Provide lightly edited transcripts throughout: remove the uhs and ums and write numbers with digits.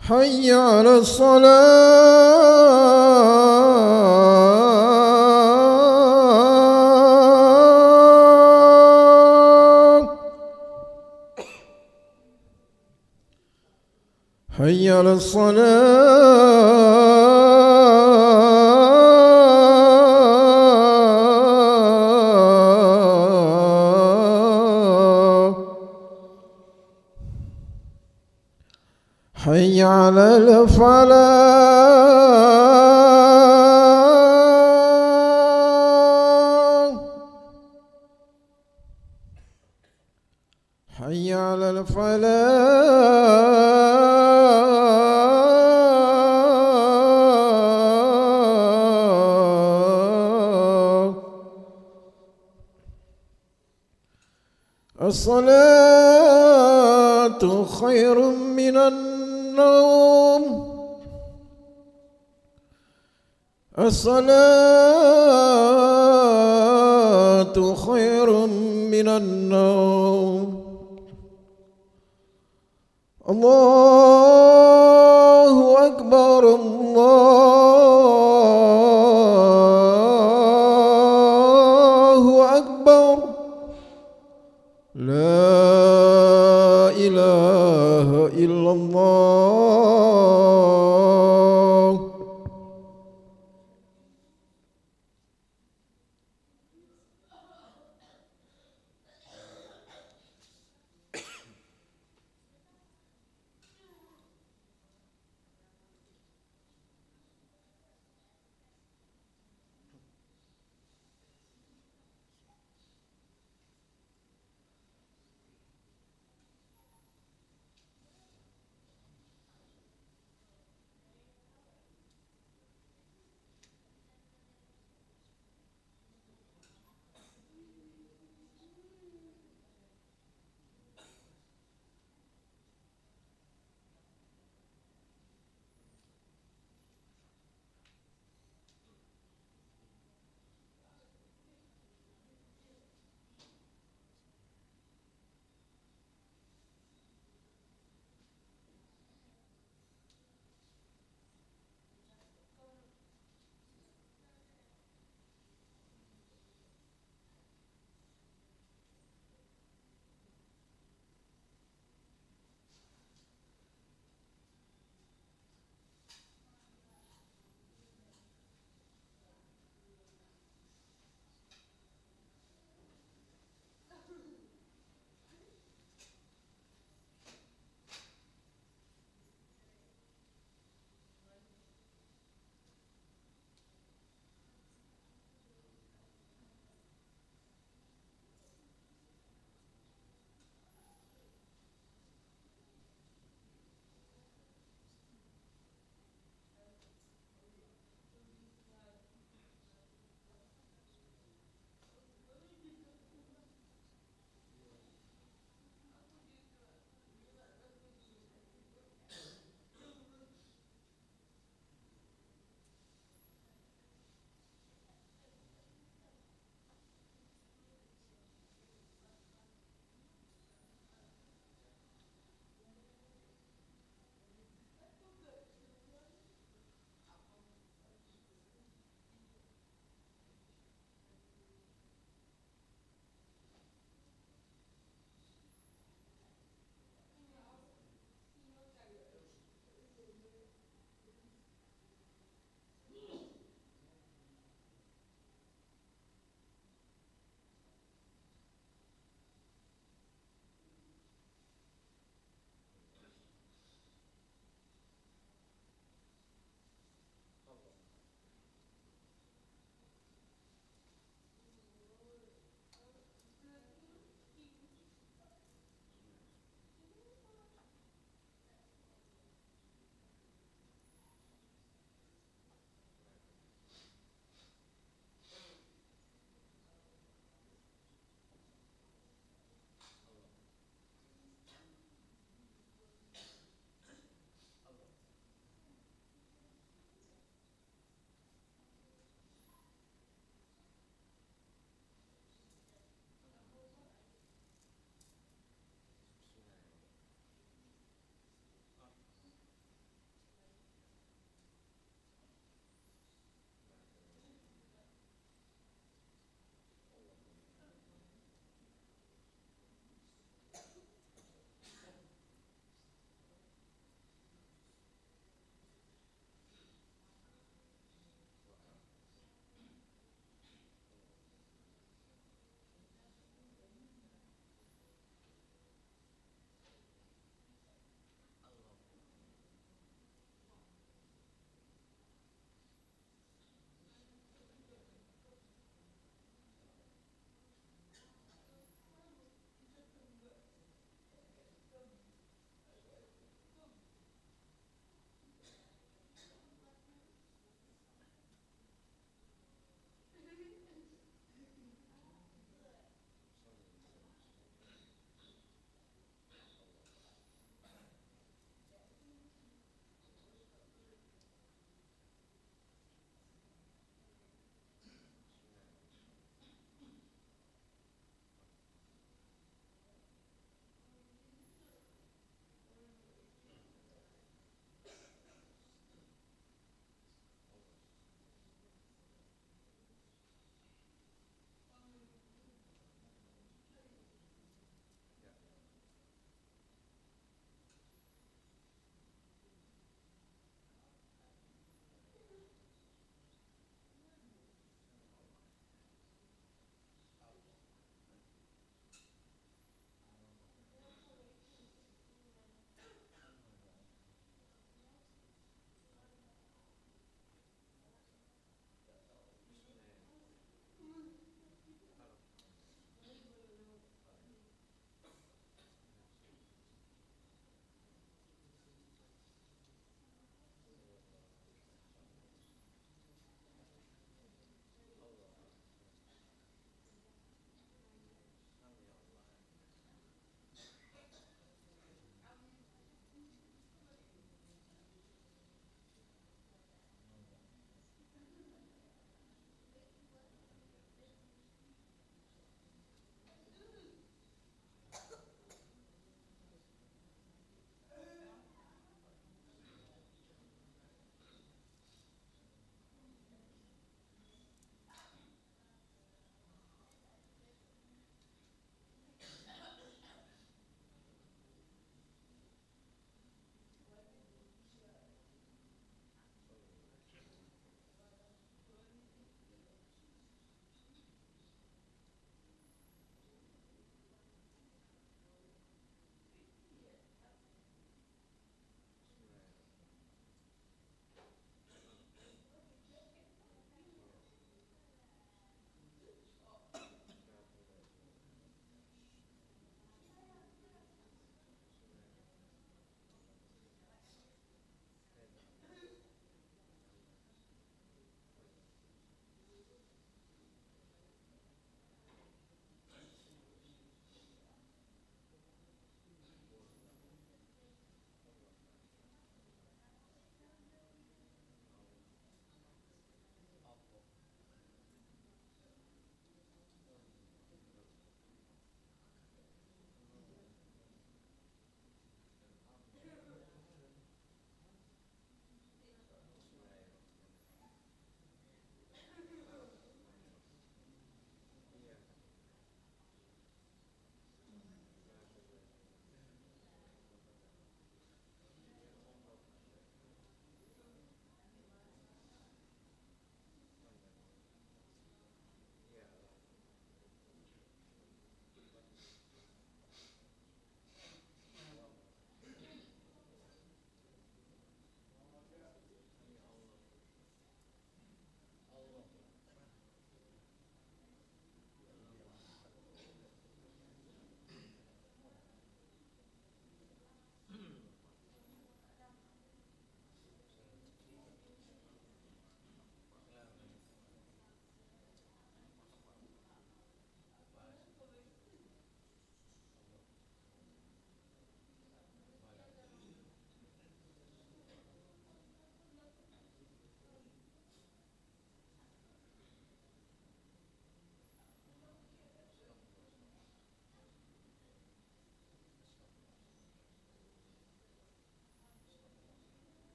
حي على الصلاة حي على الصلاة حي على الفلاح حي على الفلاح الصلاة خير من النوم الصلاة خير من النوم الله أكبر الله أكبر لا إله إلا الله.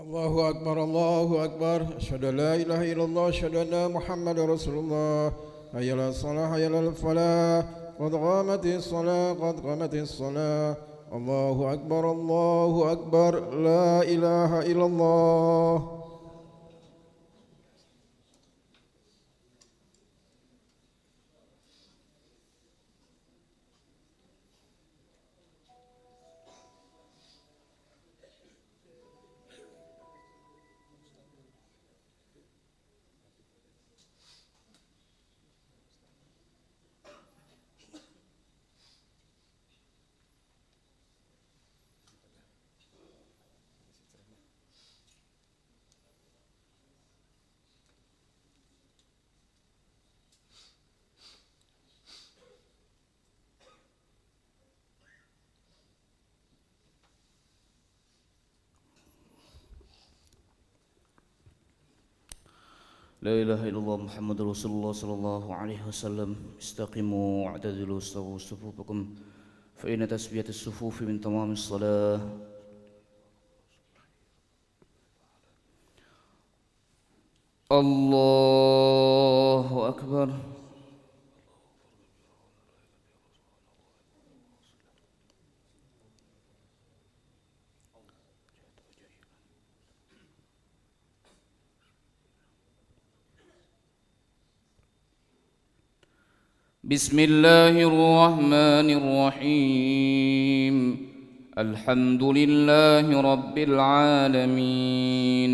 الله أكبر الله أكبر أشهد أن لا إله إلا الله أشهد أن محمد رسول الله حي على الصلاة حي على الفلاح قد قامت الصلاة قد قامت الصلاة الله أكبر لا إله إلا الله. لا إله إلا الله محمد رسول الله صلى الله عليه وسلم. استقيموا واعتدلوا استووا صفوفكم فإن تسبية الصفوف من تمام الصلاة. الله أكبر. بسم الله الرحمن الرحيم. الحمد لله رب العالمين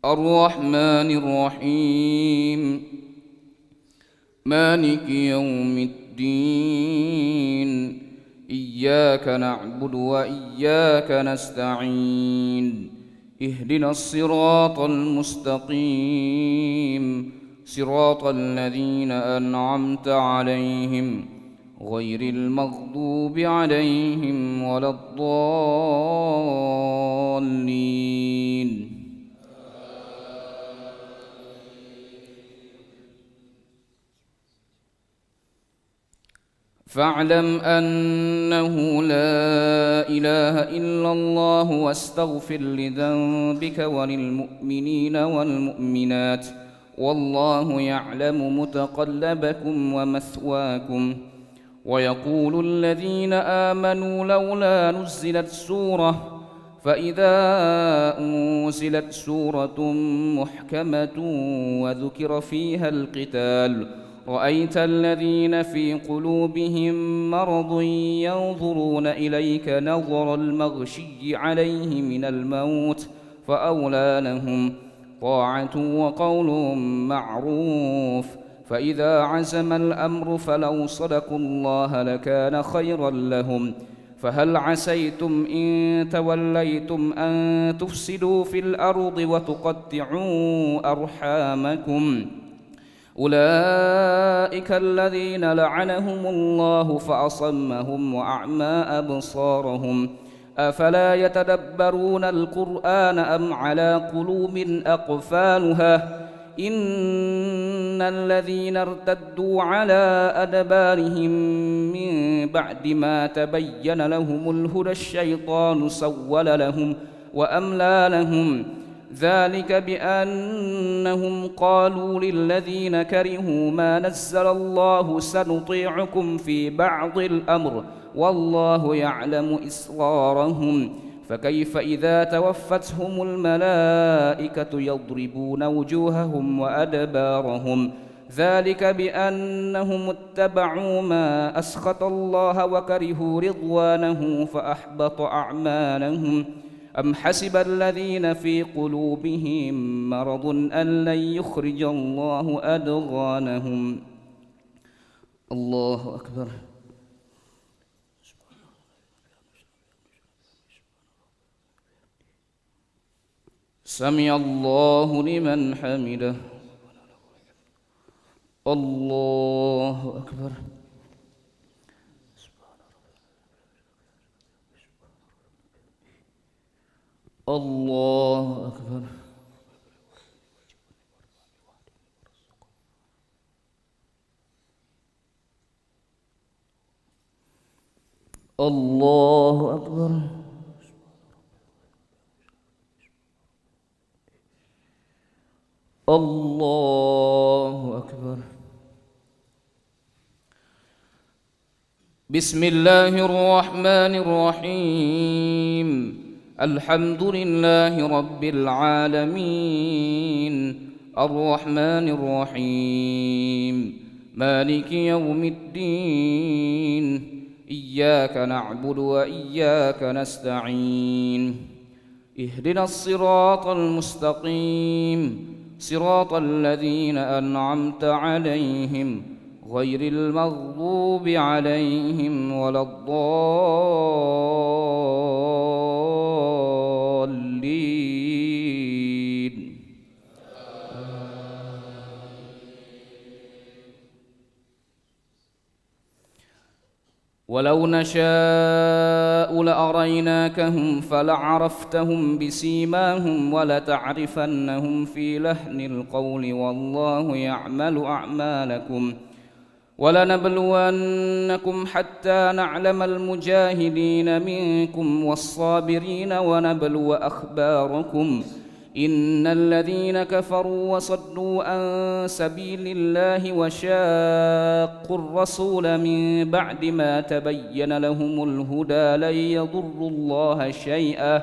الرحمن الرحيم مالك يوم الدين إياك نعبد وإياك نستعين اهدنا الصراط المستقيم صراط الذين أنعمت عليهم غير المغضوب عليهم ولا الضالين. فاعلم أنه لا إله إلا الله واستغفر لذنبك وللمؤمنين والمؤمنات والله يعلم متقلبكم ومثواكم. ويقول الذين آمنوا لولا نزلت سورة فإذا أنزلت سورة محكمة وذكر فيها القتال رأيت الذين في قلوبهم مرض ينظرون إليك نظر المغشي عليه من الموت فأولى لهم طاعة وقول معروف. فإذا عزم الأمر فلو صدقوا الله لكان خيرا لهم. فهل عسيتم إن توليتم أن تفسدوا في الأرض وتقطعوا أرحامكم أولئك الذين لعنهم الله فأصمهم وأعمى أبصارهم أفلا يتدبرون القرآن أم على قلوب أقفالها إن الذين ارتدوا على أدبارهم من بعد ما تبين لهم الهدى الشيطان سول لهم وأملى لهم ذلك بأنهم قالوا للذين كرهوا ما نزل الله سنطيعكم في بعض الأمر والله يعلم إسرارهم فكيف إذا توفتهم الملائكة يضربون وجوههم وأدبارهم ذلك بأنهم اتبعوا ما أسخط الله وكرهوا رضوانه فأحبط أعمالهم. أم حسب الذين في قلوبهم مرض أن لن يخرج الله أدغانهم. الله أكبر. سمع الله لمن حمده. الله أكبر. الله أكبر. الله أكبر. الله أكبر. بسم الله الرحمن الرحيم. الحمد لله رب العالمين الرحمن الرحيم مالك يوم الدين إياك نعبد وإياك نستعين اهدنا الصراط المستقيم صراط الذين أنعمت عليهم غير المغضوب عليهم ولا الضالين. ولو نشاء لأريناكهم فلعرفتهم بسيماهم ولتعرفنهم في لحن القول والله يعمل أعمالكم ولنبلونكم حتى نعلم المجاهدين منكم والصابرين ونبلو أخباركم إن الذين كفروا وصدوا عن سبيل الله وشاقوا الرسول من بعد ما تبين لهم الهدى لن يضروا الله شيئا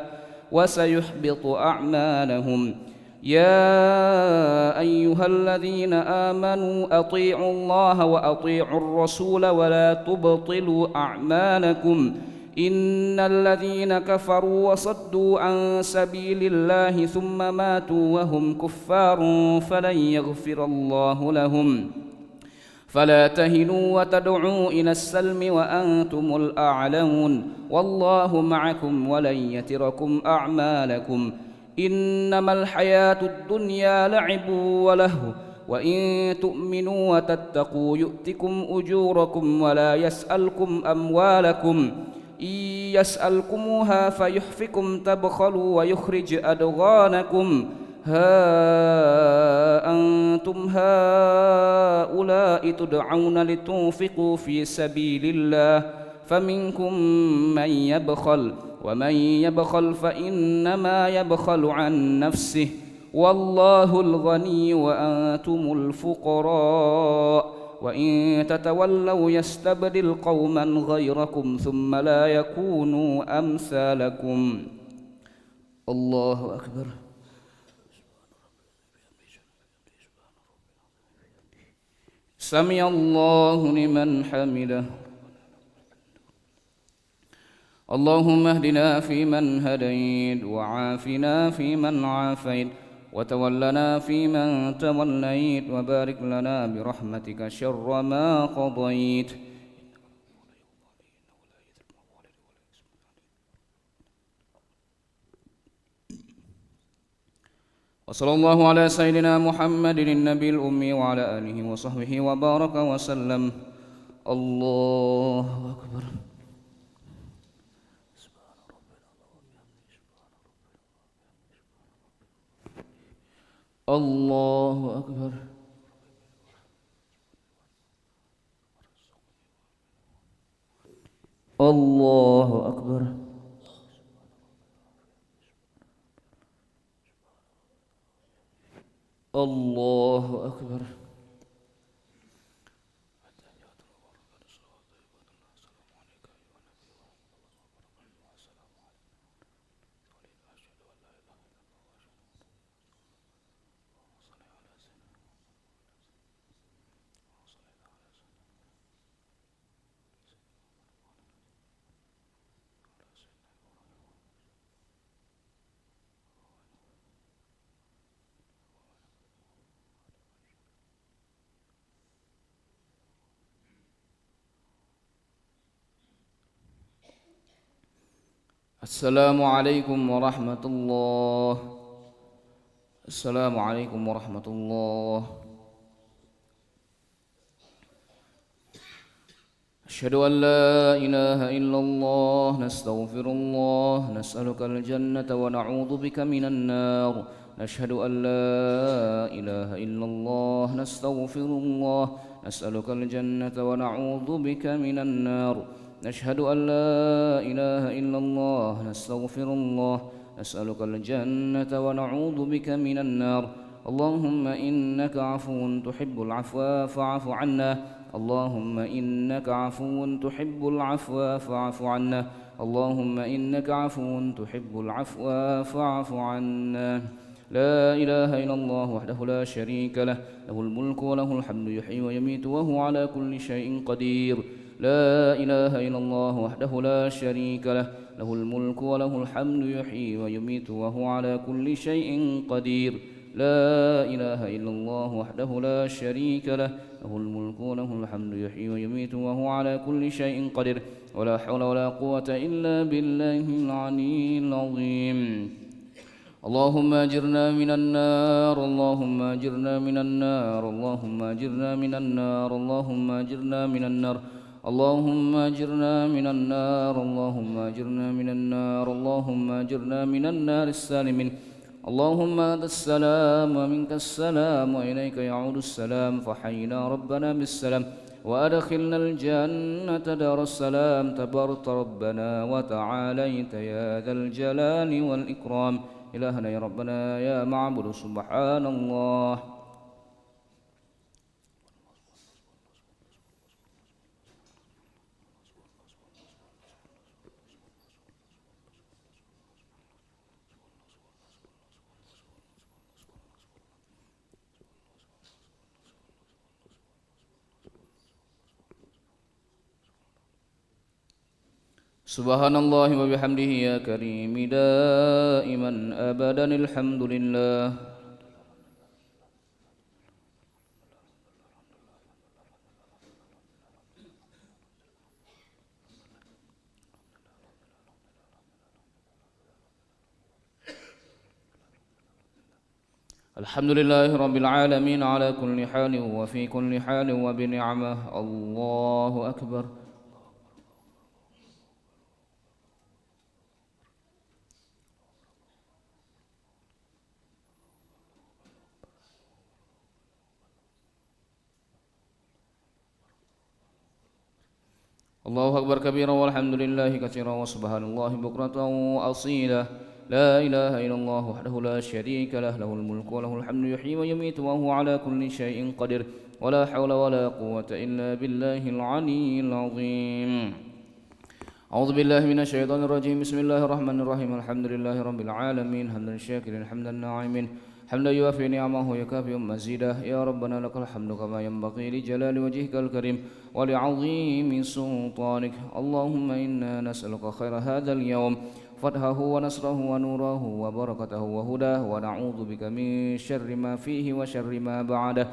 وسيحبط أعمالهم. يا أيها الذين آمنوا أطيعوا الله وأطيعوا الرسول ولا تبطلوا أعمالكم إن الذين كفروا وصدوا عن سبيل الله ثم ماتوا وهم كفار فلن يغفر الله لهم. فلا تهنوا وتدعوا إلى السلم وأنتم الأعلون والله معكم ولن يتركم أعمالكم. إنما الحياة الدنيا لعب ولهو وإن تؤمنوا وتتقوا يؤتكم أجوركم ولا يسألكم أموالكم إن يسألكموها فيحفكم تبخلوا ويخرج أدغانكم ها أنتم هؤلاء تدعون لتنفقوا في سبيل الله فمنكم من يبخل ومن يبخل فإنما يبخل عن نفسه والله الغني وأنتم الفقراء وإن تتولوا يستبدل قوما غيركم ثم لا يكونوا أمثالكم. الله أكبر. سمع الله لمن حمده. اللهم اهدنا فيمن هديت وعافنا فيمن عافيت وتولنا فيمن توليت وبارك لنا برحمتك شر ما قضيت. وصلى الله على سيدنا محمد النبي الأمي وعلى آله وصحبه وبارك وسلم. الله أكبر. الله أكبر. الله أكبر. الله أكبر. السلام عليكم ورحمة الله. السلام عليكم ورحمة الله. أشهد أن لا إله إلا الله نستغفر الله نسألك الجنة ونعوذ بك من النار. نشهد أن لا إله إلا الله نستغفر الله نسألك الجنة ونعوذ بك من النار. نشهد أن لا إله إلا الله نستغفر الله نسألك الجنة ونعوذ بك من النار. اللهم إنك عفو تحب العفو فاعف عنا اللهم إنك عفو تحب العفو فاعف عنا اللهم إنك عفو تحب العفو فاعف عنا لا إله إلا الله وحده لا شريك له له الملك وله الحمد يحيي ويميت وهو على كل شيء قدير لا إله إلا الله وحده لا شريك له له الملك وله الحمد يحيي ويميت وهو على كل شيء قدير لا إله إلا الله وحده لا شريك له له الملك وله الحمد يحيي ويميت وهو على كل شيء قدير ولا حول ولا قوة إلا بالله العلي العظيم اللهم أجرنا من النار اللهم أجرنا من النار اللهم أجرنا من النار اللهم أجرنا من النار اللهم أجرنا من النار اللهم أجرنا من النار اللهم أجرنا من النار السالمين اللهم أنت السلام ومنك السلام وإليك يعود السلام فحينا ربنا بالسلام وأدخلنا الجنة دار السلام تبارك ربنا وتعاليت يا ذا الجلال والإكرام إلهنا يا ربنا يا معبود سبحان الله سبحان الله وبحمده يا كريم دائما أبدا الحمد لله الحمد لله رب العالمين على كل حال وفي كل حال وبنعمه الله أكبر الله أكبر كبيرا والحمد لله كثيرا وسبحان الله بكرة وأصيلا لا إله إلا الله وحده لا شريك له له الملك وله الحمد يحيي ويميت وهو على كل شيء قدير ولا حول ولا قوة إلا بالله العلي العظيم أعوذ بالله من الشيطان الرجيم بسم الله الرحمن الرحيم الحمد لله رب العالمين حمدا شاكرا حمدا ناعمين حمدا يوافي نعمه ويكافئ مزيده يا ربنا لك الحمد كما ينبغي لجلال وجهك الكريم ولعظيم سلطانك اللهم إنا نسألك خير هذا اليوم فتحه ونصره ونوره وبركته وهداه ونعوذ بك من شر ما فيه وشر ما بعده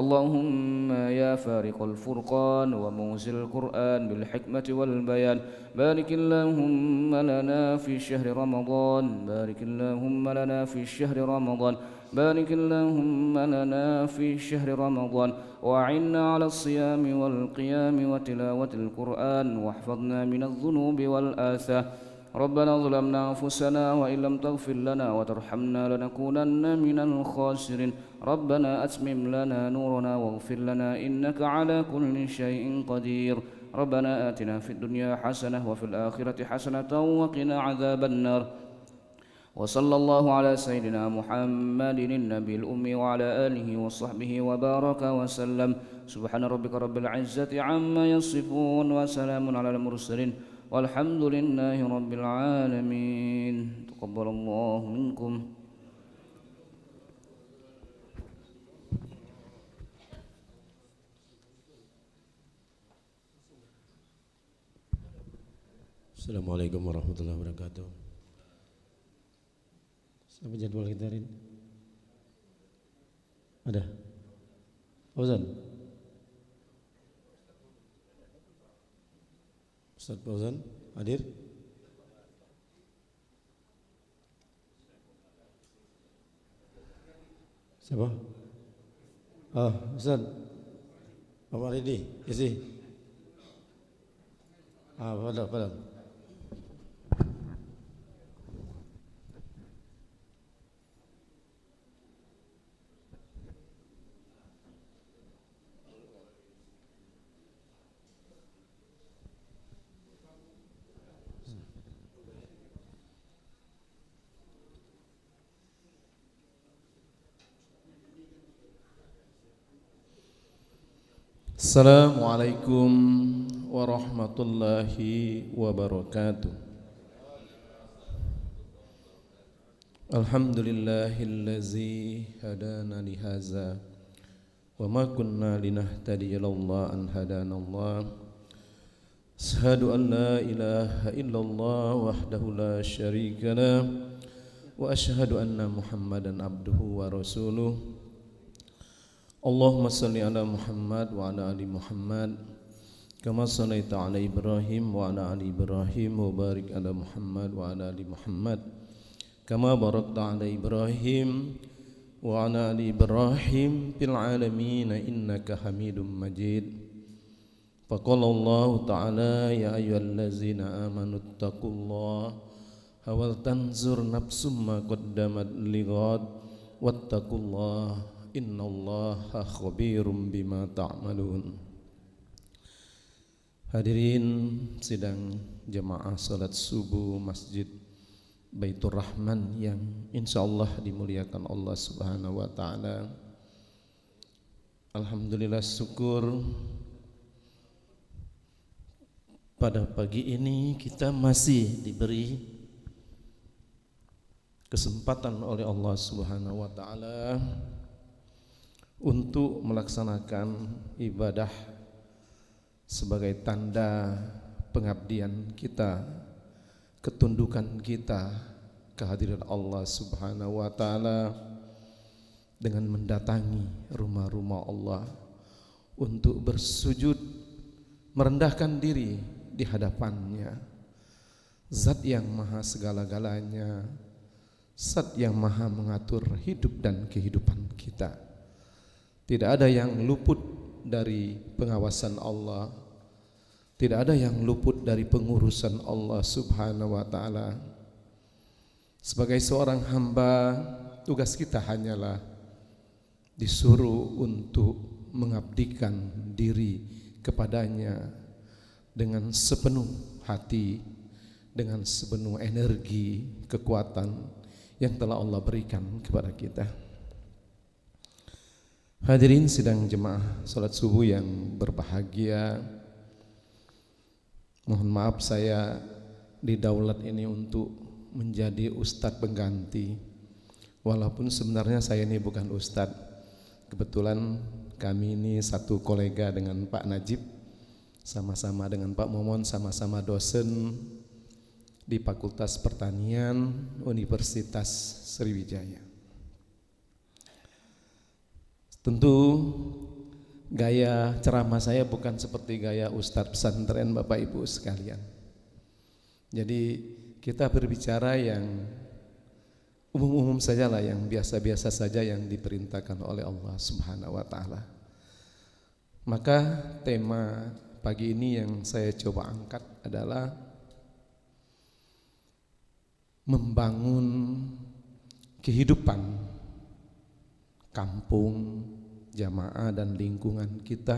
اللهم يا فارق الفرقان ومنزل القرآن بالحكمة والبيان بارك اللهم لنا في شهر رمضان بارك اللهم لنا في شهر رمضان بارك اللهم لنا في شهر رمضان وأعنا على الصيام والقيام وتلاوة القرآن واحفظنا من الذنوب والآثام ربنا ظلمنا أنفسنا وإن لم تغفر لنا وترحمنا لنكونن من الخاسرين ربنا أتمم لنا نورنا واغفر لنا إنك على كل شيء قدير ربنا آتنا في الدنيا حسنة وفي الآخرة حسنة وقنا عذاب النار وصلى الله على سيدنا محمد النبي الأمي وعلى آله وصحبه وبارك وسلم سبحان ربك رب العزة عما يصفون وسلام على المرسلين والحمد لله رب العالمين تقبل الله منكم Assalamualaikum warahmatullahi wabarakatuh. Sampai jadwal kita hari ini ada Fauzan Ustaz Fauzan hadir? Siapa? Ustaz Bapak Ridi isi padahal Assalamualaikum warahmatullahi wabarakatuh. Alhamdulillahillazi hadana lihaza wa ma kunna linahtadiya laula an hadanallah. Asyhadu an la ilaha illallah wahdahu la syarika lah wa asyhadu anna Muhammadan abduhu wa rasuluh. Allahumma salli ala Muhammad wa ala ali Muhammad kama sallaita ala Ibrahim wa ala ali Ibrahim wa barik ala Muhammad wa ala ali Muhammad kama barakta ala Ibrahim wa ala ali Ibrahim fil alamin innaka Hamidum Majid. Faqala Allah ta'ala ya ayyuhallazina amanu taqullaha wal tanzur nafsum ma qaddamat lighad wattaqullaha innallaha khabirum bima ta'malun. Hadirin sidang jemaah salat subuh Masjid Baitur Rahman yang insyaallah dimuliakan Allah Subhanahu wa taala. Alhamdulillah, syukur pada pagi ini kita masih diberi kesempatan oleh Allah Subhanahu wa taala untuk melaksanakan ibadah sebagai tanda pengabdian kita, ketundukan kita kehadiran Allah Subhanahu wa taala dengan mendatangi rumah-rumah Allah untuk bersujud merendahkan diri di hadapannya, Zat yang maha segala-galanya, Zat yang maha mengatur hidup dan kehidupan kita. Tidak ada yang luput dari pengawasan Allah, tidak ada yang luput dari pengurusan Allah Subhanahu wa taala. Sebagai seorang hamba, tugas kita hanyalah disuruh untuk mengabdikan diri kepadanya dengan sepenuh hati, dengan sepenuh energi, kekuatan yang telah Allah berikan kepada kita. Hadirin sidang jemaah salat subuh yang berbahagia, mohon maaf saya didaulat ini untuk menjadi ustadz pengganti, walaupun sebenarnya saya ini bukan ustadz. Kebetulan kami ini satu kolega dengan Pak Najib, sama-sama dengan Pak Momon, sama-sama dosen di Fakultas Pertanian Universitas Sriwijaya. Tentu gaya ceramah saya bukan seperti gaya ustadz pesantren Bapak Ibu sekalian. Jadi kita berbicara yang umum-umum sajalah, yang biasa-biasa saja yang diperintahkan oleh Allah Subhanahu wa taala. Maka tema pagi ini yang saya coba angkat adalah membangun kehidupan kampung, jamaah dan lingkungan kita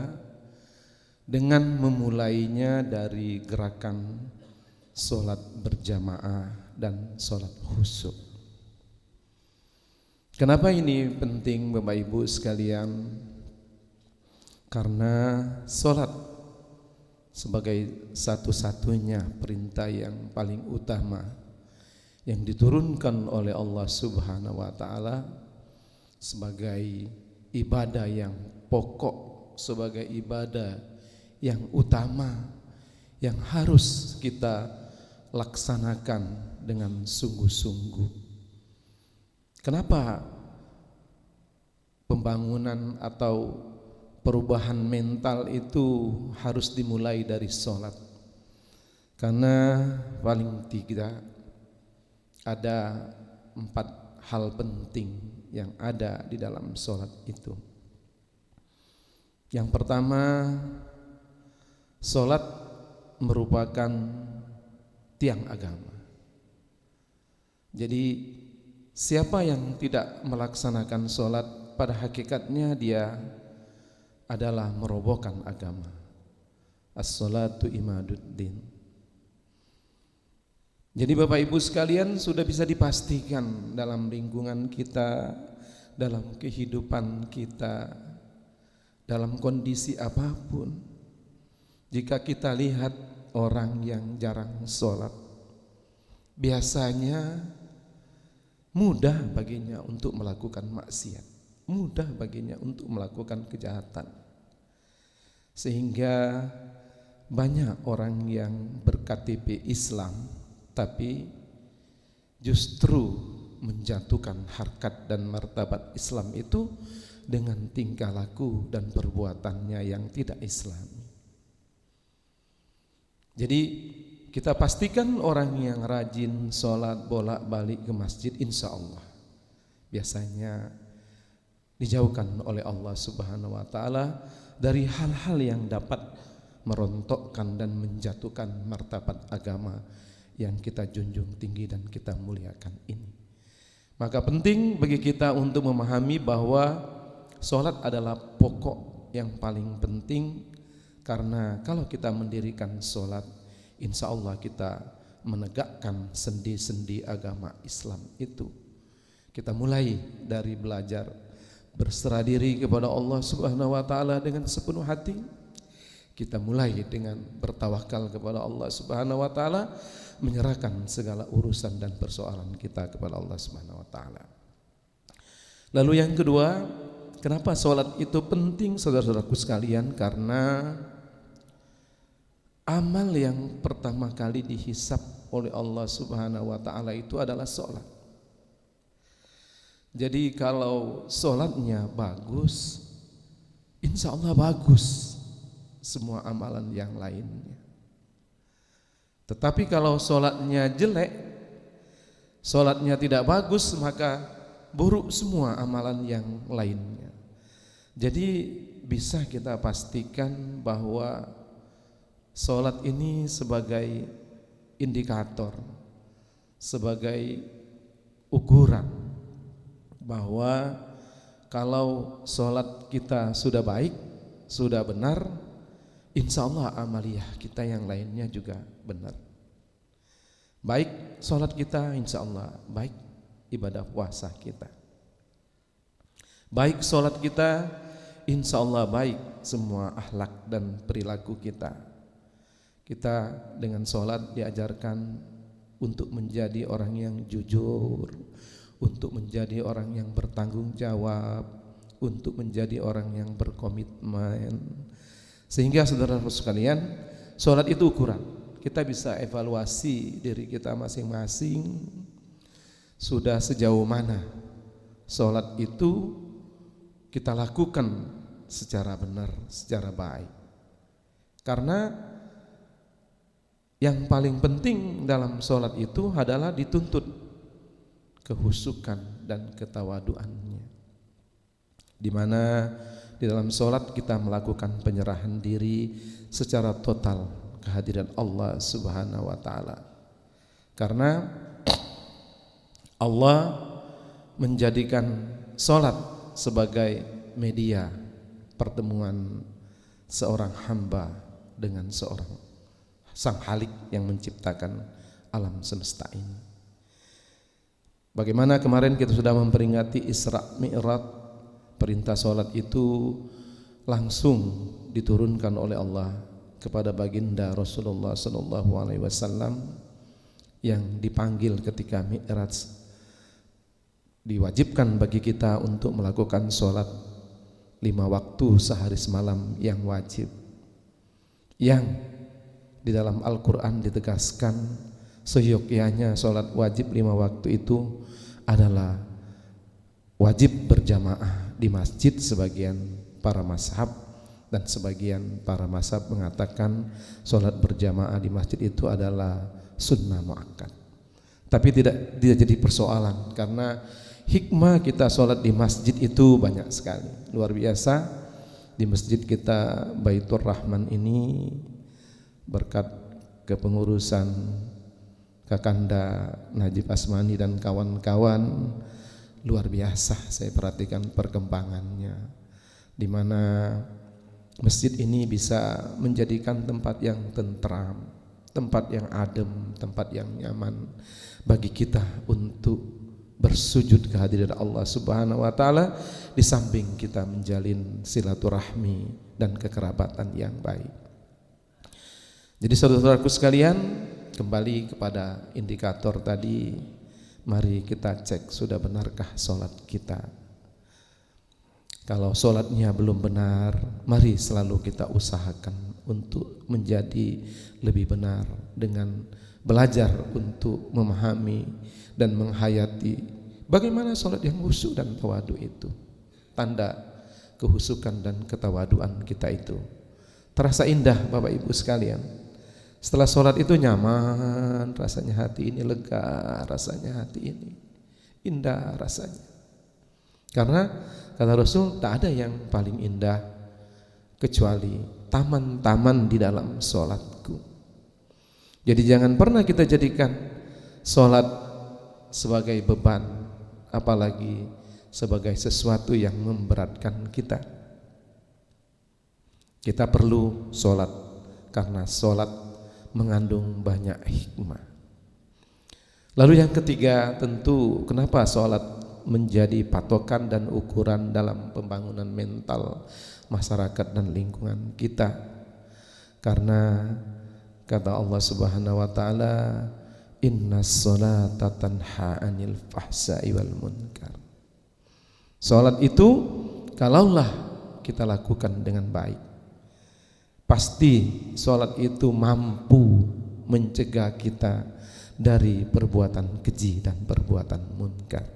dengan memulainya dari gerakan sholat berjamaah dan sholat khusyuk. Kenapa ini penting Bapak Ibu sekalian? Karena sholat sebagai satu-satunya perintah yang paling utama yang diturunkan oleh Allah Subhanahu wa taala sebagai ibadah yang pokok, sebagai ibadah yang utama yang harus kita laksanakan dengan sungguh-sungguh. Kenapa pembangunan atau perubahan mental itu harus dimulai dari sholat? Karena paling tidak ada 4 hal penting yang ada di dalam sholat itu. Yang pertama, sholat merupakan tiang agama. Jadi siapa yang tidak melaksanakan sholat pada hakikatnya dia adalah merobohkan agama. As-sholatu imaduddin. Jadi Bapak Ibu sekalian sudah bisa dipastikan dalam lingkungan kita, dalam kehidupan kita, dalam kondisi apapun, jika kita lihat orang yang jarang sholat, biasanya mudah baginya untuk melakukan maksiat, mudah baginya untuk melakukan kejahatan. Sehingga banyak orang yang berKTP Islam tapi justru menjatuhkan harkat dan martabat Islam itu dengan tingkah laku dan perbuatannya yang tidak Islami. Jadi kita pastikan orang yang rajin sholat bolak-balik ke masjid, insya Allah biasanya dijauhkan oleh Allah Subhanahu wa ta'ala dari hal-hal yang dapat merontokkan dan menjatuhkan martabat agama yang kita junjung tinggi dan kita muliakan ini. Maka penting bagi kita untuk memahami bahwa sholat adalah pokok yang paling penting, karena kalau kita mendirikan sholat, insya Allah kita menegakkan sendi-sendi agama Islam itu. Kita mulai dari belajar berserah diri kepada Allah Subhanahu wa ta'ala dengan sepenuh hati. Kita mulai dengan bertawakal kepada Allah Subhanahu wa ta'ala, menyerahkan segala urusan dan persoalan kita kepada Allah Subhanahu wa ta'ala. Lalu yang kedua, kenapa sholat itu penting saudara-saudaraku sekalian? Karena amal yang pertama kali dihisab oleh Allah Subhanahu wa ta'ala itu adalah sholat. Jadi kalau sholatnya bagus, insya Allah bagus semua amalan yang lainnya. Tetapi kalau sholatnya jelek, sholatnya tidak bagus, maka buruk semua amalan yang lainnya. Jadi bisa kita pastikan bahwa sholat ini sebagai indikator, sebagai ukuran bahwa kalau sholat kita sudah baik, sudah benar, insya Allah amaliyah kita yang lainnya juga benar. Baik sholat kita, insya Allah baik ibadah puasa kita. Baik sholat kita, insya Allah baik semua akhlak dan perilaku kita. Kita dengan sholat diajarkan untuk menjadi orang yang jujur, untuk menjadi orang yang bertanggung jawab, untuk menjadi orang yang berkomitmen. Sehingga saudara-saudara sekalian, sholat itu ukuran. Kita bisa evaluasi diri kita masing-masing, sudah sejauh mana sholat itu kita lakukan secara benar, secara baik. Karena yang paling penting dalam sholat itu adalah dituntut kehusukan dan ketawaduannya, di mana di dalam sholat kita melakukan penyerahan diri secara total kehadiran Allah Subhanahu wa ta'ala. Karena Allah menjadikan sholat sebagai media pertemuan seorang hamba dengan seorang Sang Khalik yang menciptakan alam semesta ini. Bagaimana kemarin kita sudah memperingati Isra Mi'raj, perintah sholat itu langsung diturunkan oleh Allah kepada baginda Rasulullah SAW yang dipanggil ketika Mi'raj. Diwajibkan bagi kita untuk melakukan sholat 5 waktu sehari semalam yang wajib, yang di dalam Al-Quran ditegaskan seyogyanya sholat wajib 5 waktu itu adalah wajib berjamaah di masjid. Sebagian para mazhab dan sebagian para mazhab mengatakan sholat berjamaah di masjid itu adalah sunnah muakkad. Tapi tidak jadi persoalan, karena hikmah kita sholat di masjid itu banyak sekali, luar biasa. Di masjid kita Baitur Rahman ini berkat kepengurusan Kakanda Najib Asmani dan kawan-kawan, luar biasa saya perhatikan perkembangannya, di mana masjid ini bisa menjadikan tempat yang tentram, tempat yang adem, tempat yang nyaman bagi kita untuk bersujud kehadiran Allah Subhanahu wa taala, di samping kita menjalin silaturahmi dan kekerabatan yang baik. Jadi saudara-saudaraku sekalian, kembali kepada indikator tadi, mari kita cek sudah benarkah sholat kita. Kalau sholatnya belum benar, mari selalu kita usahakan untuk menjadi lebih benar dengan belajar untuk memahami dan menghayati bagaimana sholat yang khusyuk dan tawadu itu. Tanda kehusukan dan ketawaduan kita itu terasa indah Bapak Ibu sekalian. Setelah sholat itu nyaman, rasanya hati ini lega, rasanya hati ini indah rasanya. Karena kata Rasul, tak ada yang paling indah kecuali taman-taman di dalam sholatku. Jadi jangan pernah kita jadikan sholat sebagai beban, apalagi sebagai sesuatu yang memberatkan kita. Kita perlu sholat karena sholat mengandung banyak hikmah. Lalu yang ketiga, tentu kenapa sholat menjadi patokan dan ukuran dalam pembangunan mental masyarakat dan lingkungan kita. Karena kata Allah Subhanahu wa taala, innas sholata tanha 'anil fahsya'i wal munkar. Salat itu kalaulah kita lakukan dengan baik, pasti salat itu mampu mencegah kita dari perbuatan keji dan perbuatan munkar.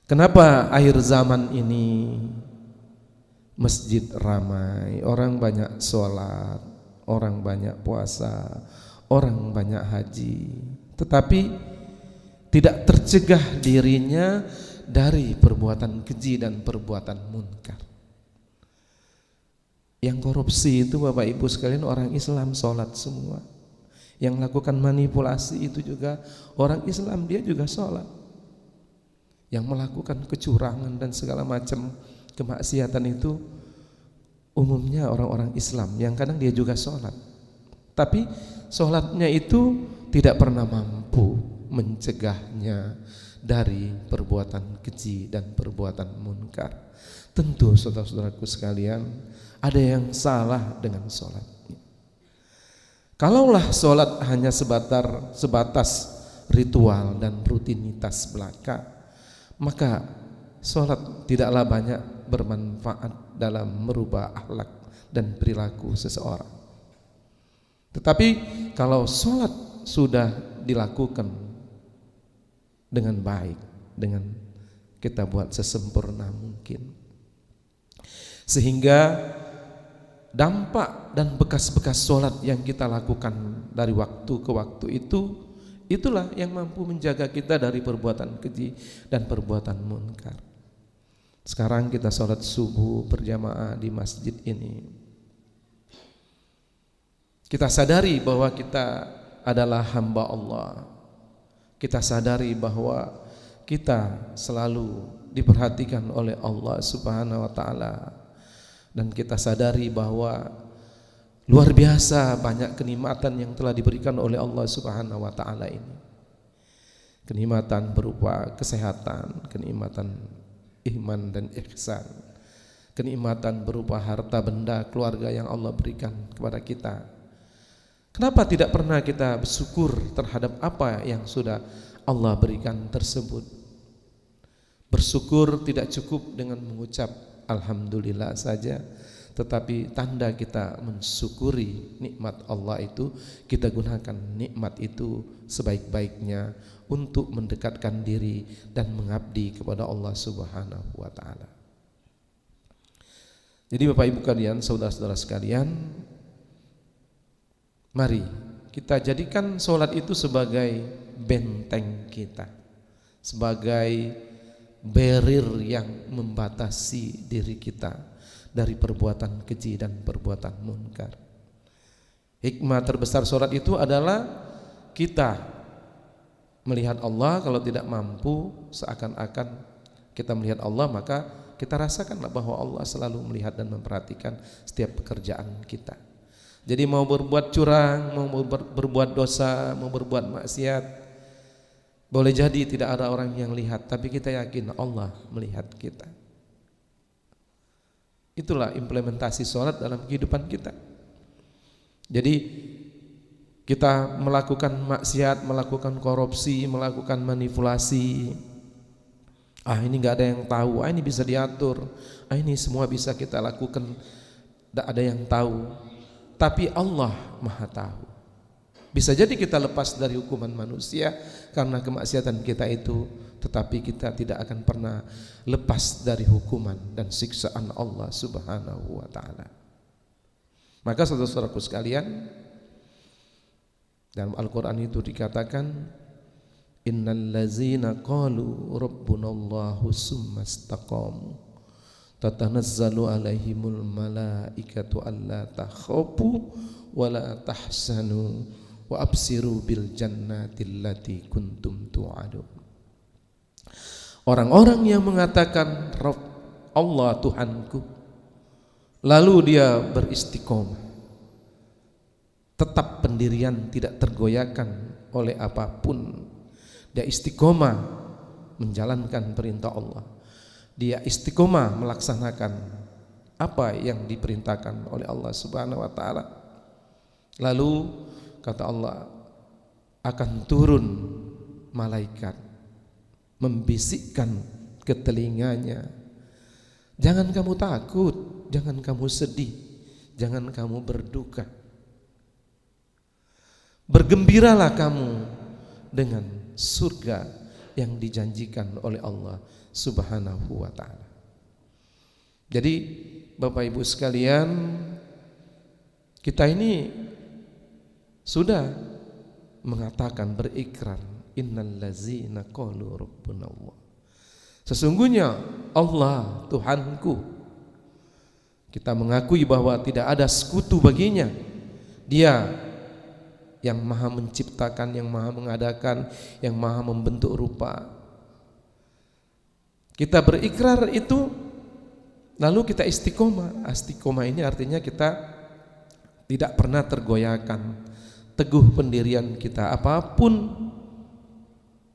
Kenapa akhir zaman ini masjid ramai, orang banyak sholat, orang banyak puasa, orang banyak haji, tetapi tidak tercegah dirinya dari perbuatan keji dan perbuatan munkar. Yang korupsi itu Bapak Ibu sekalian orang Islam sholat semua. Yang lakukan manipulasi itu juga orang Islam, dia juga sholat. Yang melakukan kecurangan dan segala macam kemaksiatan itu umumnya orang-orang Islam yang kadang dia juga sholat, tapi sholatnya itu tidak pernah mampu mencegahnya dari perbuatan keji dan perbuatan munkar. Tentu saudara-saudaraku sekalian, ada yang salah dengan sholat. Kalaulah sholat hanya sebatas ritual dan rutinitas belaka, maka sholat tidaklah banyak bermanfaat dalam merubah akhlak dan perilaku seseorang. Tetapi kalau sholat sudah dilakukan dengan baik, dengan kita buat sesempurna mungkin, sehingga dampak dan bekas-bekas sholat yang kita lakukan dari waktu ke waktu itu, itulah yang mampu menjaga kita dari perbuatan keji dan perbuatan munkar. Sekarang kita sholat subuh berjamaah di masjid ini, kita sadari bahwa kita adalah hamba Allah. Kita sadari bahwa kita selalu diperhatikan oleh Allah Subhanahu wa taala, dan kita sadari bahwa luar biasa banyak kenikmatan yang telah diberikan oleh Allah Subhanahu wa taala ini. Kenikmatan berupa kesehatan, kenikmatan iman dan ihsan, kenikmatan berupa harta benda, keluarga yang Allah berikan kepada kita. Kenapa tidak pernah kita bersyukur terhadap apa yang sudah Allah berikan tersebut? Bersyukur tidak cukup dengan mengucap alhamdulillah saja, tetapi tanda kita mensyukuri nikmat Allah itu, kita gunakan nikmat itu sebaik-baiknya untuk mendekatkan diri dan mengabdi kepada Allah Subhanahu wa taala. Jadi Bapak Ibu kalian, saudara-saudara sekalian, mari kita jadikan sholat itu sebagai benteng kita, sebagai barrier yang membatasi diri kita dari perbuatan keji dan perbuatan munkar. Hikmah terbesar sholat itu adalah kita melihat Allah. Kalau tidak mampu, seakan-akan kita melihat Allah, maka kita rasakanlah bahwa Allah selalu melihat dan memperhatikan setiap pekerjaan kita. Jadi mau berbuat curang, mau berbuat dosa, mau berbuat maksiat, Boleh jadi tidak ada orang yang lihat, tapi kita yakin Allah melihat kita. Itulah implementasi sholat dalam kehidupan kita. Jadi kita melakukan maksiat, melakukan korupsi, melakukan manipulasi, ini gak ada yang tahu, ini bisa diatur, ini semua bisa kita lakukan, tidak ada yang tahu. Tapi Allah Maha tahu. Bisa jadi kita lepas dari hukuman manusia karena kemaksiatan kita itu, tetapi kita tidak akan pernah lepas dari hukuman dan siksaan Allah Subhanahu wa ta'ala. Maka saudara-saudaraku sekalian, dalam Al-Quran itu dikatakan, innal ladzina qalu rabbunallahu summa istaqamu tatanazzalu alaihimul malaikatu alla takhafu wa la tahzanu wa absiru bil jannati allati kuntum tu'adun. Orang-orang yang mengatakan Rabb Allah Tuhanku, lalu dia beristiqomah, tetap pendirian, tidak tergoyahkan oleh apapun. Dia istiqomah menjalankan perintah Allah. Dia istiqomah melaksanakan apa yang diperintahkan oleh Allah Subhanahu wa ta'ala. Lalu kata Allah, akan turun malaikat membisikkan ke telinganya, jangan kamu takut, jangan kamu sedih, jangan kamu berduka, bergembiralah kamu dengan surga yang dijanjikan oleh Allah Subhanahu wa ta'ala. Jadi Bapak Ibu sekalian, kita ini sudah mengatakan, berikrar, innal ladzina qalu rabbunallah, sesungguhnya Allah Tuhanku. Kita mengakui bahwa tidak ada sekutu baginya. Dia yang maha menciptakan, yang maha mengadakan, yang maha membentuk rupa. Kita berikrar itu, lalu kita istiqomah. Istiqomah ini artinya kita tidak pernah tergoyahkan, teguh pendirian kita, apapun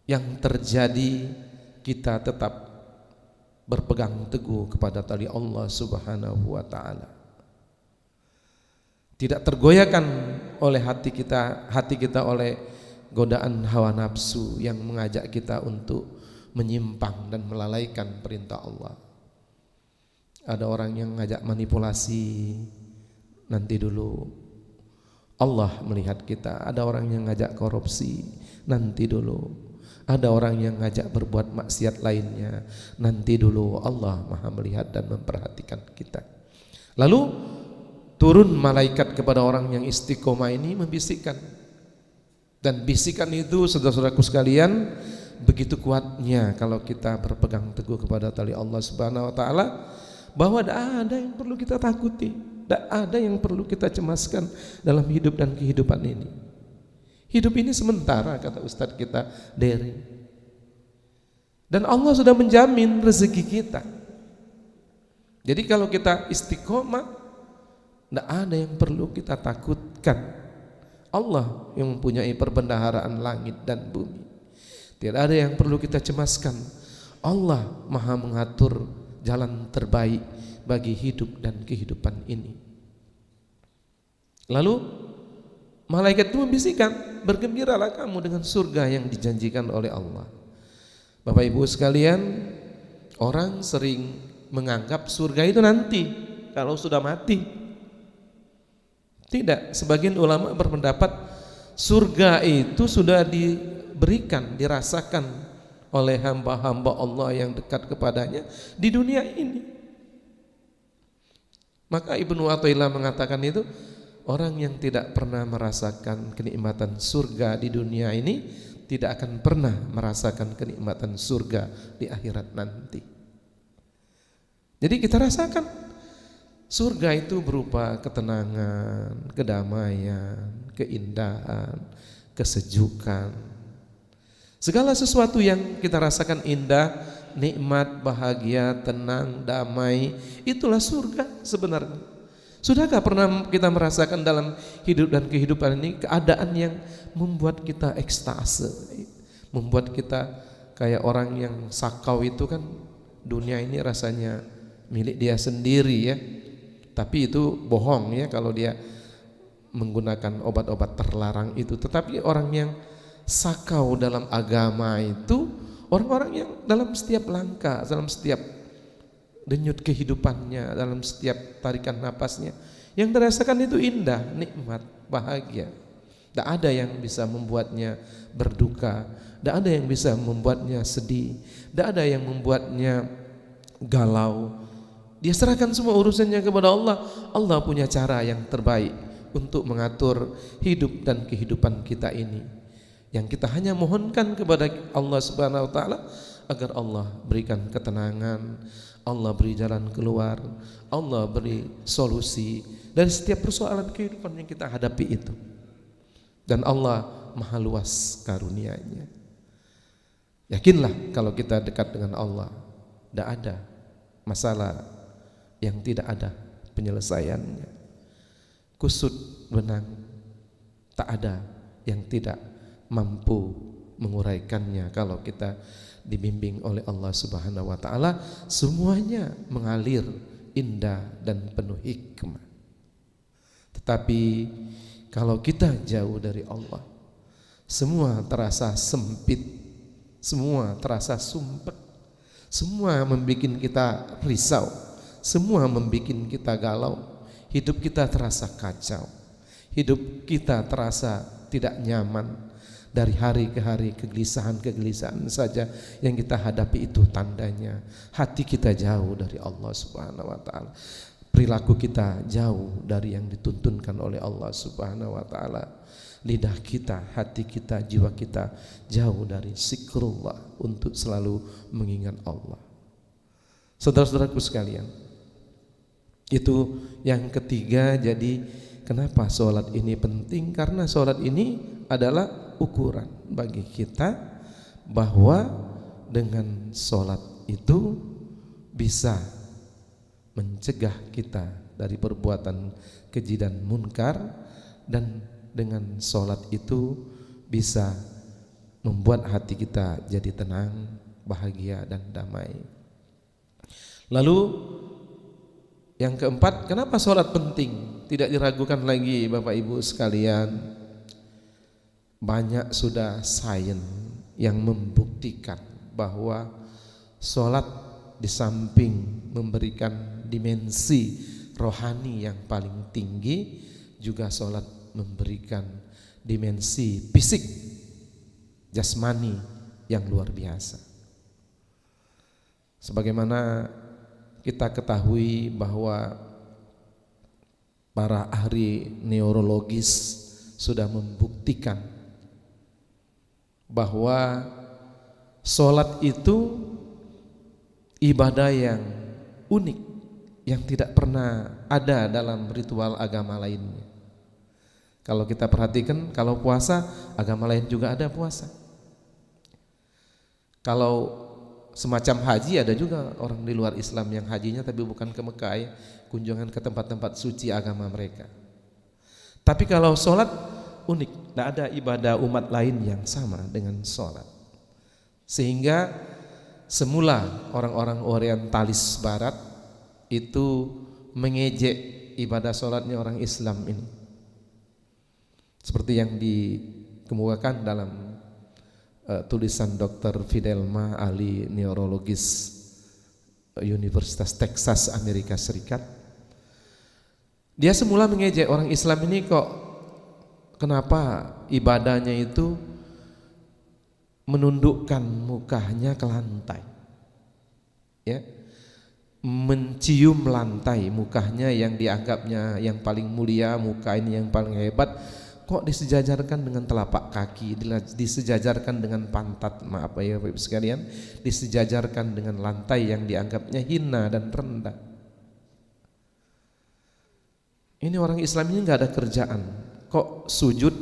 yang terjadi kita tetap berpegang teguh kepada tali Allah Subhanahu wa ta'ala. Tidak tergoyahkan oleh hati kita oleh godaan hawa nafsu yang mengajak kita untuk menyimpang dan melalaikan perintah Allah. Ada orang yang ngajak manipulasi, nanti dulu Allah melihat kita. Ada orang yang ngajak korupsi, nanti dulu. Ada orang yang ngajak berbuat maksiat lainnya, nanti dulu. Allah maha melihat dan memperhatikan kita. Lalu turun malaikat kepada orang yang istiqomah ini membisikkan. Dan bisikan itu, saudara-saudaraku sekalian, begitu kuatnya kalau kita berpegang teguh kepada tali Allah Subhanahu wa ta'ala, bahwa tidak ada yang perlu kita takuti, tidak ada yang perlu kita cemaskan dalam hidup dan kehidupan ini. Hidup ini sementara, kata Ustadz kita Dery, dan Allah sudah menjamin rezeki kita. Jadi kalau kita istiqomah, tidak ada yang perlu kita takutkan. Allah yang mempunyai perbendaharaan langit dan bumi. Tidak ada yang perlu kita cemaskan. Allah maha mengatur jalan terbaik bagi hidup dan kehidupan ini. Lalu malaikat itu membisikkan, bergembiralah kamu dengan surga yang dijanjikan oleh Allah. Bapak Ibu sekalian, orang sering menganggap surga itu nanti kalau sudah mati. Tidak, sebagian ulama berpendapat surga itu sudah diberikan, dirasakan oleh hamba-hamba Allah yang dekat kepadanya di dunia ini. Maka Ibnu Athaillah mengatakan itu, orang yang tidak pernah merasakan kenikmatan surga di dunia ini tidak akan pernah merasakan kenikmatan surga di akhirat nanti. Jadi kita rasakan surga itu berupa ketenangan, kedamaian, keindahan, kesejukan. Segala sesuatu yang kita rasakan indah, nikmat, bahagia, tenang, damai, itulah surga sebenarnya. Sudahkah pernah kita merasakan dalam hidup dan kehidupan ini keadaan yang membuat kita ekstase, membuat kita kayak orang yang sakau itu kan, dunia ini rasanya milik dia sendiri ya. Tapi itu bohong ya kalau dia menggunakan obat-obat terlarang itu. Tetapi orang yang sakau dalam agama itu orang-orang yang dalam setiap langkah, dalam setiap denyut kehidupannya, dalam setiap tarikan napasnya, yang dirasakan itu indah, nikmat, bahagia. Tidak ada yang bisa membuatnya berduka, tidak ada yang bisa membuatnya sedih, tidak ada yang membuatnya galau. Dia serahkan semua urusannya kepada Allah. Allah punya cara yang terbaik untuk mengatur hidup dan kehidupan kita ini. Yang kita hanya mohonkan kepada Allah Subhanahu wa taala agar Allah berikan ketenangan, Allah beri jalan keluar, Allah beri solusi dari setiap persoalan kehidupan yang kita hadapi itu. Dan Allah maha luas karunia-Nya. Yakinlah kalau kita dekat dengan Allah, tidak ada masalah yang tidak ada penyelesaiannya. Kusut benang, tak ada yang tidak mampu menguraikannya kalau kita dibimbing oleh Allah Subhanahu wa taala. Semuanya mengalir indah dan penuh hikmah. Tetapi kalau kita jauh dari Allah, semua terasa sempit, semua terasa sumpek, semua membuat kita risau, semua membuat kita galau, hidup kita terasa kacau, hidup kita terasa tidak nyaman. Dari hari ke hari kegelisahan saja yang kita hadapi, itu tandanya hati kita jauh dari Allah Subhanahu wa taala. Perilaku kita jauh dari yang dituntunkan oleh Allah Subhanahu wa taala. Lidah kita, hati kita, jiwa kita jauh dari zikrullah, untuk selalu mengingat Allah. Saudara-saudaraku sekalian, itu yang ketiga. Jadi kenapa sholat ini penting? Karena sholat ini adalah ukuran bagi kita bahwa dengan sholat itu bisa mencegah kita dari perbuatan keji dan munkar, dan dengan sholat itu bisa membuat hati kita jadi tenang, bahagia dan damai. Lalu yang keempat, kenapa sholat penting? Tidak diragukan lagi Bapak Ibu sekalian. Banyak sudah sains yang membuktikan bahwa sholat di samping memberikan dimensi rohani yang paling tinggi, juga sholat memberikan dimensi fisik, jasmani yang luar biasa. Sebagaimana kita ketahui bahwa para ahli neurologis sudah membuktikan bahwa sholat itu ibadah yang unik, yang tidak pernah ada dalam ritual agama lainnya. Kalau kita perhatikan, kalau puasa, agama lain juga ada puasa. Kalau semacam haji, ada juga orang di luar Islam yang hajinya tapi bukan ke Mekah ya, kunjungan ke tempat-tempat suci agama mereka. Tapi kalau sholat unik, tidak ada ibadah umat lain yang sama dengan sholat. Sehingga semula orang-orang orientalis barat itu mengejek ibadah sholatnya orang Islam ini, seperti yang dikemukakan dalam tulisan Dr. Fidelma, ahli neurologis Universitas Texas Amerika Serikat. Dia semula mengejek orang Islam ini, kok kenapa ibadahnya itu menundukkan mukanya ke lantai, ya, mencium lantai mukanya yang dianggapnya yang paling mulia, muka ini yang paling hebat, kok disejajarkan dengan telapak kaki, disejajarkan dengan pantat, maaf ya Bapak Ibu sekalian, disejajarkan dengan lantai yang dianggapnya hina dan rendah. Ini orang Islam ini nggak ada kerjaan, kok sujud,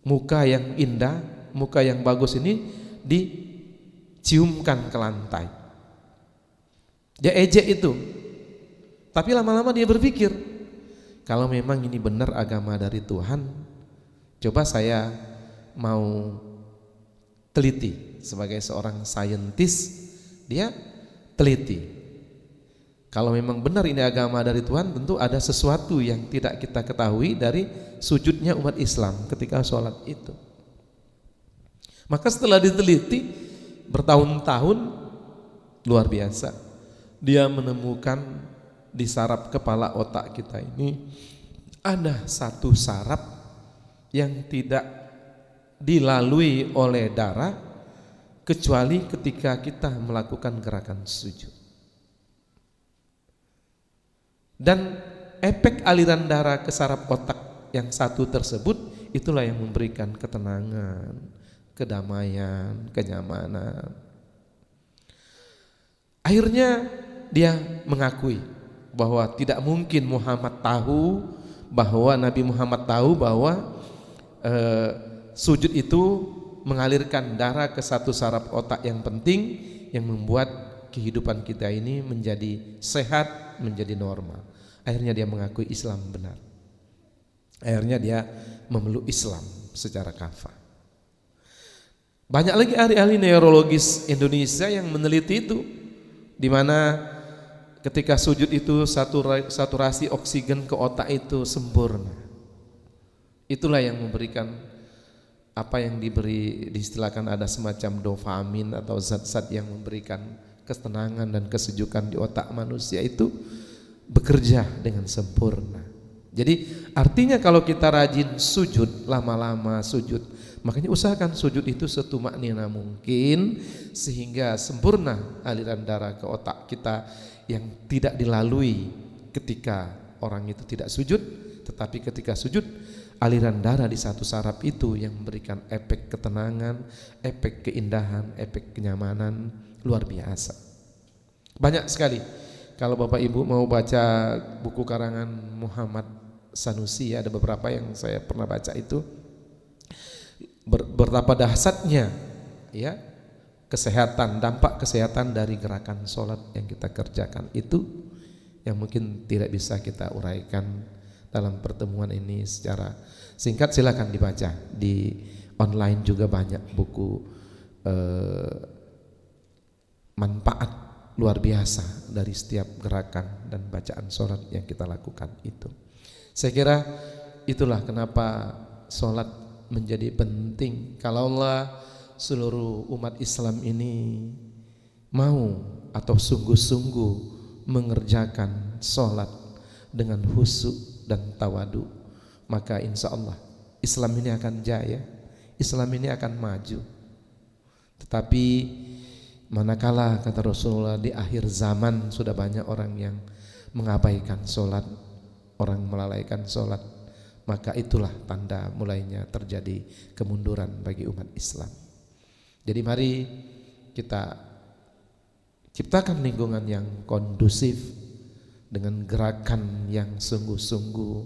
muka yang indah, muka yang bagus ini diciumkan ke lantai. Dia ejek itu. Tapi lama-lama dia berpikir, kalau memang ini benar agama dari Tuhan, coba saya mau teliti. Sebagai seorang saintis, dia teliti. Kalau memang benar ini agama dari Tuhan, tentu ada sesuatu yang tidak kita ketahui dari sujudnya umat Islam ketika sholat itu. Maka setelah diteliti bertahun-tahun, luar biasa, dia menemukan di saraf kepala otak kita ini ada satu saraf yang tidak dilalui oleh darah kecuali ketika kita melakukan gerakan sujud. Dan efek aliran darah ke saraf otak yang satu tersebut itulah yang memberikan ketenangan, kedamaian, kenyamanan. Akhirnya dia mengakui bahwa tidak mungkin Muhammad tahu bahwa Nabi Muhammad tahu bahwa sujud itu mengalirkan darah ke satu saraf otak yang penting yang membuat kehidupan kita ini menjadi sehat, menjadi normal. Akhirnya dia mengakui Islam benar. Akhirnya dia memeluk Islam secara kafah. Banyak lagi ahli-ahli neurologis Indonesia yang meneliti itu, di mana ketika sujud itu saturasi oksigen ke otak itu sempurna. Itulah yang memberikan apa yang diistilahkan ada semacam dopamin atau zat-zat yang memberikan ketenangan dan kesejukan di otak manusia itu bekerja dengan sempurna. Jadi artinya kalau kita rajin sujud, lama-lama sujud, makanya usahakan sujud itu setumaknina mungkin sehingga sempurna aliran darah ke otak kita yang tidak dilalui ketika orang itu tidak sujud, tetapi ketika sujud aliran darah di satu saraf itu yang memberikan efek ketenangan, efek keindahan, efek kenyamanan luar biasa. Banyak sekali. Kalau Bapak Ibu mau baca buku karangan Muhammad Sanusi, ada beberapa yang saya pernah baca itu, betapa dahsyatnya ya kesehatan, dampak kesehatan dari gerakan sholat yang kita kerjakan itu yang mungkin tidak bisa kita uraikan dalam pertemuan ini secara singkat. Silakan dibaca di online juga banyak buku manfaat luar biasa dari setiap gerakan dan bacaan sholat yang kita lakukan itu. Saya kira itulah kenapa sholat menjadi penting. Kalau Allah seluruh umat Islam ini mau atau sungguh-sungguh mengerjakan sholat dengan khusyuk dan tawadu, maka insya Allah Islam ini akan jaya, Islam ini akan maju. Tetapi manakala kata Rasulullah di akhir zaman sudah banyak orang yang mengabaikan sholat, orang melalaikan sholat, maka itulah tanda mulainya terjadi kemunduran bagi umat Islam. Jadi mari kita ciptakan lingkungan yang kondusif dengan gerakan yang sungguh-sungguh.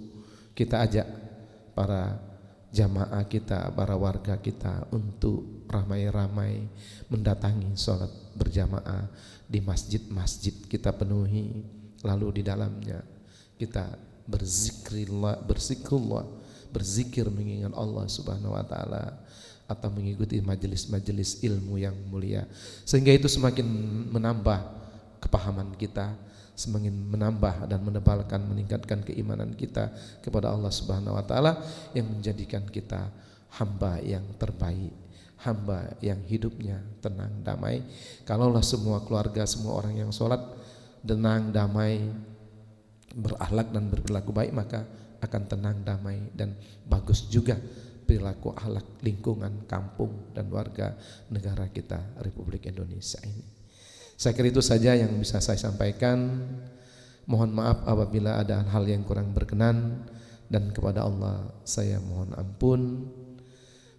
Kita ajak para jamaah kita, para warga kita untuk ramai-ramai mendatangi sholat berjamaah di masjid-masjid kita penuhi, lalu di dalamnya kita berzikir mengingat Allah Subhanahu wa taala atau mengikuti majelis-majelis ilmu yang mulia, sehingga itu semakin menambah kepahaman kita, semakin menambah dan menebalkan, meningkatkan keimanan kita kepada Allah Subhanahu wa taala yang menjadikan kita hamba yang terbaik, hamba yang hidupnya tenang, damai. Kalaulah semua keluarga, semua orang yang sholat tenang, damai, berakhlak dan berperilaku baik, maka akan tenang, damai dan bagus juga perilaku akhlak lingkungan, kampung dan warga negara kita Republik Indonesia ini. Saya kira itu saja yang bisa saya sampaikan. Mohon maaf apabila ada hal yang kurang berkenan, dan kepada Allah saya mohon ampun.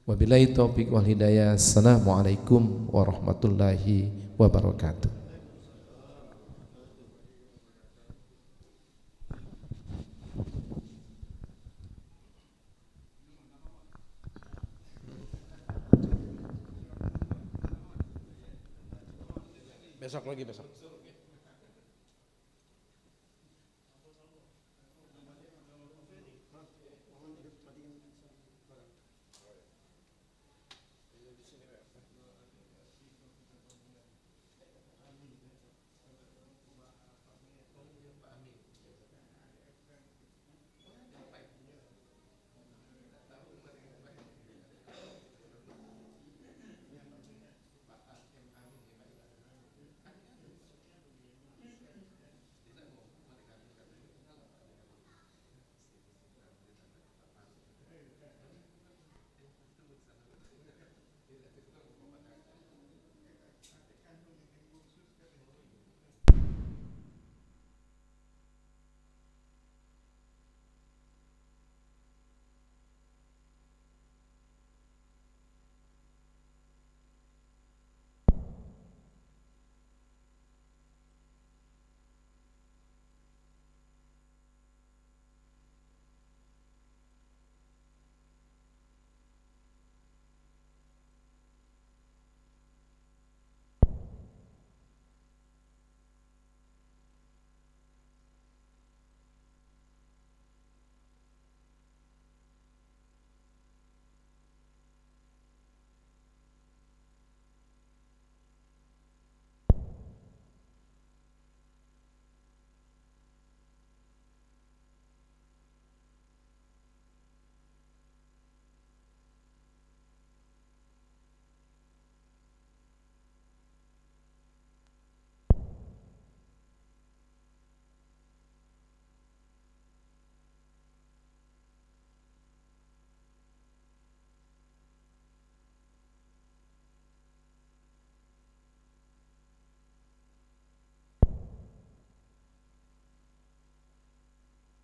Wabillahi taufiq wal hidayah. Assalamualaikum warahmatullahi wabarakatuh. Besok lagi besok.